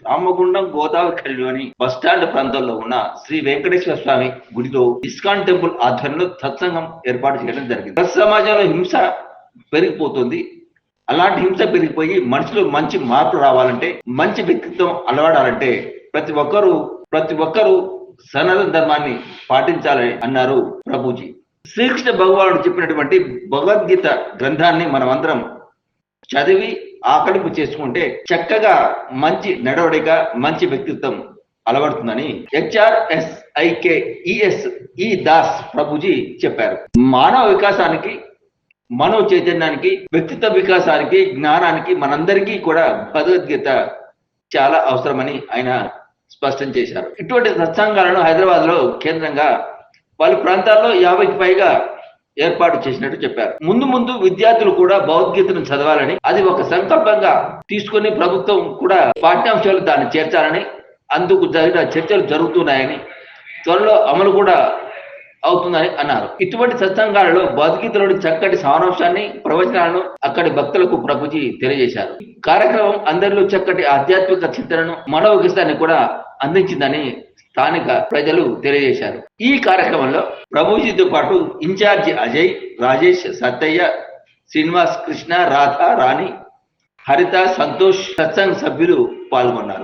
Ramagundam Godavari ఖనిలోని bus stand ప్రాంతంలో ఉన్న శ్రీ వెంకటేశ్వర స్వామి గుడిలో ఇస్కాన్ టెంపుల్ ఆధ్వర్యంలో సత్సంగం ఏర్పాటు చేయడం జరిగింది. సమాజంలో హింస పెరిగిపోతుంది. అలాంటి హింస పెరిగిపోయి మనిషిలో మంచి మార్పు రావాలంటే, మంచి వ్యక్తిత్వం అలవాడాలంటే ప్రతి ఒక్కరూ సనాతన ధర్మాన్ని పాటించాలని అన్నారు ప్రభుజీ. శ్రీకృష్ణ భగవానుడు చెప్పినటువంటి భగవద్గీత గ్రంథాన్ని మనం అందరం చదివి ఆకలింపు చేసుకుంటే చక్కగా మంచి నడవడిక, మంచి వ్యక్తిత్వం అలవడుతుందని HRSIKES దాస్ ప్రభుజీ చెప్పారు. మానవ వికాసానికి, మనో చైతన్యానికి, వ్యక్తిత్వ వికాసానికి, జ్ఞానానికి మనందరికీ కూడా భగవద్గీత చాలా అవసరమని ఆయన స్పష్టం చేశారు. ఇటువంటి సత్సంగాలను హైదరాబాద్ లో కేంద్రంగా పలు ప్రాంతాల్లో 50కి పైగా ఏర్పాటు చేసినట్టు చెప్పారు. ముందు విద్యార్థులు కూడా భగవద్గీతను చదవాలని, అది ఒక సంకల్పంగా తీసుకుని ప్రభుత్వం కూడా పాఠ్యాంశాలు దాన్ని చేర్చాలని, అందుకు జరిగిన చర్చలు జరుగుతున్నాయని, త్వరలో అమలు కూడా అవుతుందని అన్నారు. ఇటువంటి సత్సంగాలలో భగవద్గీతలోని చక్కటి సారాంశాన్ని, ప్రవచనాలను అక్కడి భక్తులకు ప్రభుజీ తెలియజేశారు. కార్యక్రమం అందరిలో చక్కటి ఆధ్యాత్మిక చింతనను, మనోవికాసాన్ని కూడా అందించిందని స్థానిక ప్రజలు తెలియజేశారు. ఈ కార్యక్రమంలో ప్రభుజీతో పాటు ఇన్ఛార్జి అజయ్, రాజేష్, సత్తయ్య, శ్రీనివాస్, కృష్ణ, రాధ, రాణి, హరిత, సంతోష్, సత్సంగ్ సభ్యులు పాల్గొన్నారు.